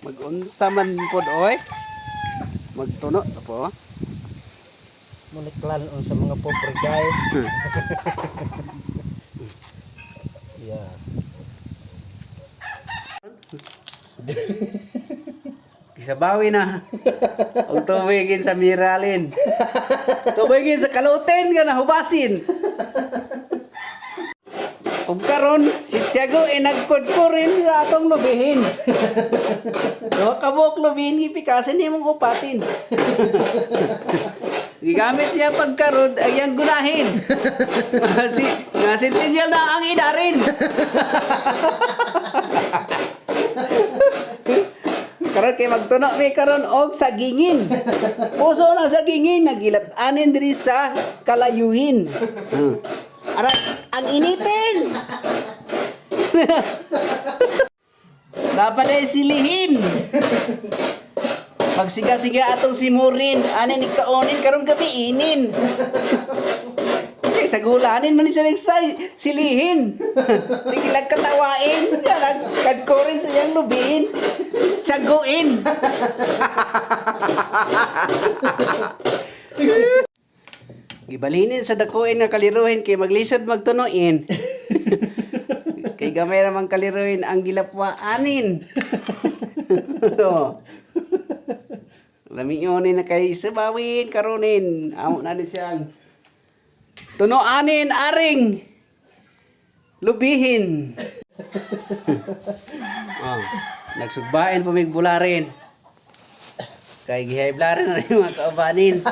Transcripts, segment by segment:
Mag-unsa man pod oy. Magtuno na po. Muniklan sa mga pobre guys. Yeah. Kisabawi na. Og tubigin sa miralin. Tubigin sa kalutin ka na hubasin. Ug karon si Tiago ay nagkudko rin sa atong lubihin. Do kabuk lubihin gipikasin imong upatin. Gigamit niya pagkaron ay yang gunahin. Nga sintinyal na ang idarin. Karon kay magtuno mi karon og sagingin. Puso na sagingin nagilat-anin diri sa kalayuhin. Aray, ang initin. Dapat ay silihin. Pagsiga-siga atong simurin, anin ikaunin karong gabi inin. Okay, sa gulanin man siya silihin. Sige lang katawain, kadkorin sa iyang lubiin. Saguin. Gibalinin sa dakuin nga kaliruhin kay maglisod magtunuin. Kay gamay ramang kaliruhin ang gilapwaanin. Lamiyonin na kay sabawin karonin. Amo na din siyang tunuanin aring lubihin. Nagsugbain pumigbularin. Kay gihayblarin na rin mga kaubanin.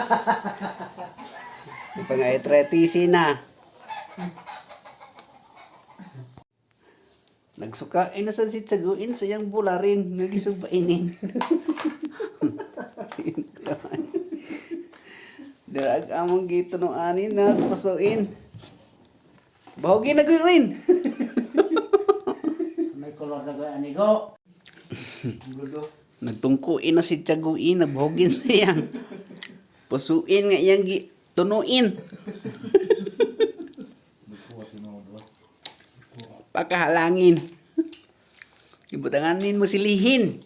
Pang-atretisi na. Nagsukain na sa sitsaguin sa iyang bularin. Nagisugbainin. Darag among gito nung anin na pasuin. Bahogin na gawin. May kolor na gawin anigo. Nagtungkuin na si Tiaguin na bahogin sa iyang. Pasuin nga iyang tunuin. Pakahalangin. Ibutanganin mo silihin.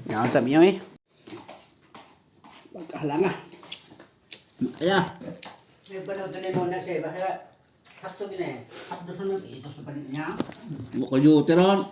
Ngayon sabi niyo eh. Pagkahalanga. Kaya. May balot na mo na siya. Baka sakto gina eh. Sakto sa nang ito sa palit niya. Mukha yuteron.